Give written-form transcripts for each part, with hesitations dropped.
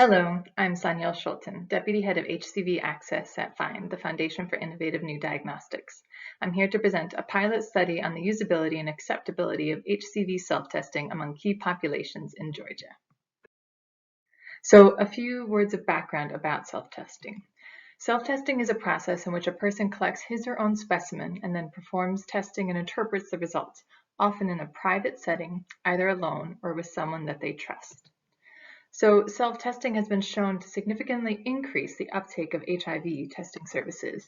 Hello, I'm Sanyal Schulten, Deputy Head of HCV Access at FIND, the Foundation for Innovative New Diagnostics. I'm here to present a pilot study on the usability and acceptability of HCV self-testing among key populations in Georgia. So, a few words of background about self-testing. Self-testing is a process in which a person collects his or own specimen and then performs testing and interprets the results, often in a private setting, either alone or with someone that they trust. So self-testing has been shown to significantly increase the uptake of HIV testing services.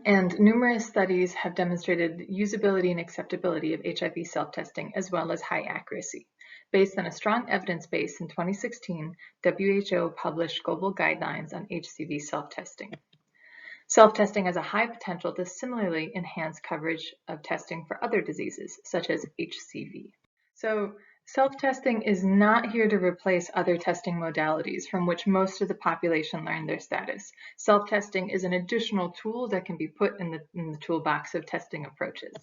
And numerous studies have demonstrated usability and acceptability of HIV self-testing as well as high accuracy. Based on a strong evidence base in 2016, WHO published global guidelines on HCV self-testing. Self-testing has a high potential to similarly enhance coverage of testing for other diseases, such as HCV. So self-testing is not here to replace other testing modalities from which most of the population learn their status. Self-testing is an additional tool that can be put in the toolbox of testing approaches.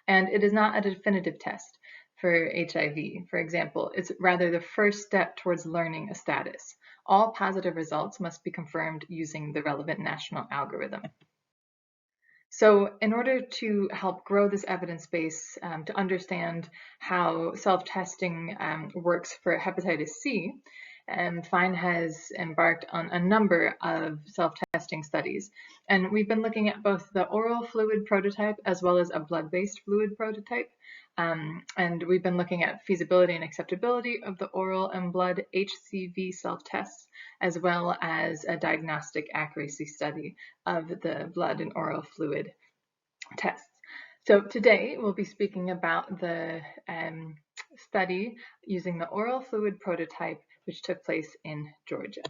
And it is not a definitive test for HIV. For example, it's rather the first step towards learning a status. All positive results must be confirmed using the relevant national algorithm. So in order to help grow this evidence base to understand how self-testing works for hepatitis C, FIND has embarked on a number of self-testing studies. And we've been looking at both the oral fluid prototype as well as a blood-based fluid prototype. And we've been looking at feasibility and acceptability of the oral and blood HCV self-tests, as well as a diagnostic accuracy study of the blood and oral fluid tests. So today we'll be speaking about the study using the oral fluid prototype, which took place in Georgia.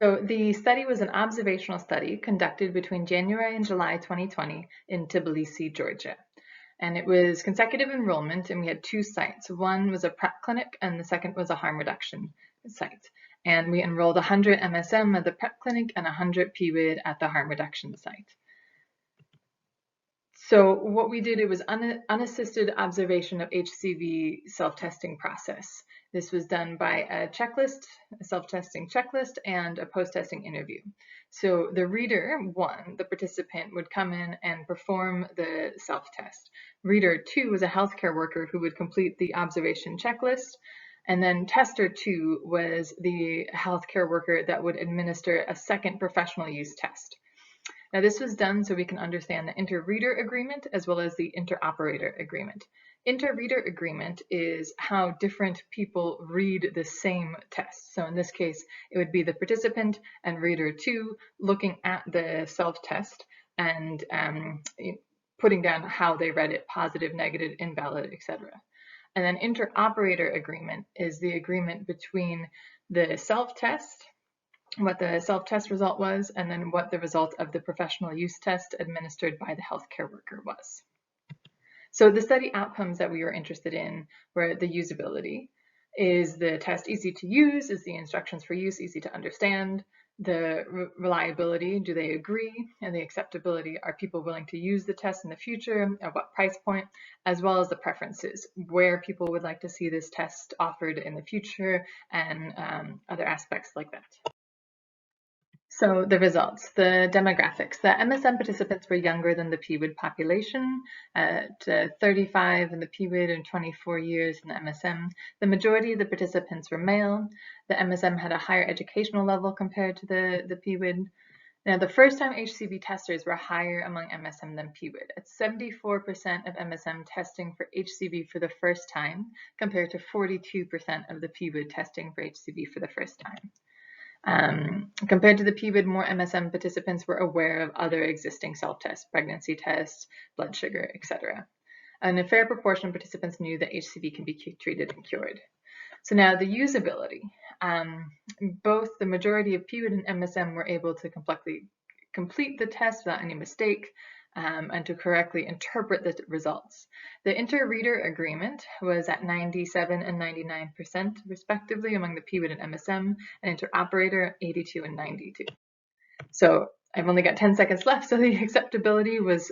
So the study was an observational study conducted between January and July 2020 in Tbilisi, Georgia. And it was consecutive enrollment, and we had two sites. One was a PrEP clinic, and the second was a harm reduction site. And we enrolled 100 MSM at the PrEP clinic and 100 PWID at the harm reduction site. So what we did, it was unassisted observation of HCV self-testing process. This was done by a checklist, a self-testing checklist, and a post-testing interview. So the reader 1, the participant, would come in and perform the self-test. Reader 2 was a healthcare worker who would complete the observation checklist. And then tester 2 was the healthcare worker that would administer a second professional use test. Now this was done so we can understand the inter-reader agreement as well as the inter-operator agreement. Inter-reader agreement is how different people read the same test. So in this case, it would be the participant and reader 2 looking at the self-test and putting down how they read it, positive, negative, invalid, etc. And then inter-operator agreement is the agreement between the self-test, what the self-test result was, and then what the result of the professional use test administered by the healthcare worker was. So the study outcomes that we were interested in were the usability. Is the test easy to use? Is the instructions for use easy to understand? The reliability, do they agree? And the acceptability, are people willing to use the test in the future? At what price point? As well as the preferences, where people would like to see this test offered in the future, and other aspects like that. So the results, the demographics. The MSM participants were younger than the PWID population, at 35 in the PWID and 24 years in the MSM. The majority of the participants were male. The MSM had a higher educational level compared to the PWID. Now, the first-time HCV testers were higher among MSM than PWID, at 74% of MSM testing for HCV for the first time, compared to 42% of the PWID testing for HCV for the first time. Compared to the PWID, more MSM participants were aware of other existing self-tests, pregnancy tests, blood sugar, etc. And a fair proportion of participants knew that HCV can be treated and cured. So now the usability. Both the majority of PWID and MSM were able to complete the test without any mistake, and to correctly interpret the results. The inter-reader agreement was at 97 and 99% respectively among the PWID and MSM, and inter-operator 82 and 92. So I've only got 10 seconds left, so the acceptability was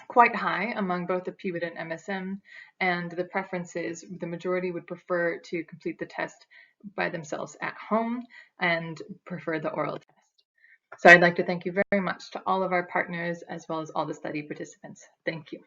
quite high among both the PWID and MSM, and the preferences, the majority would prefer to complete the test by themselves at home and prefer the oral test. So I'd like to thank you very much to all of our partners as well as all the study participants. Thank you.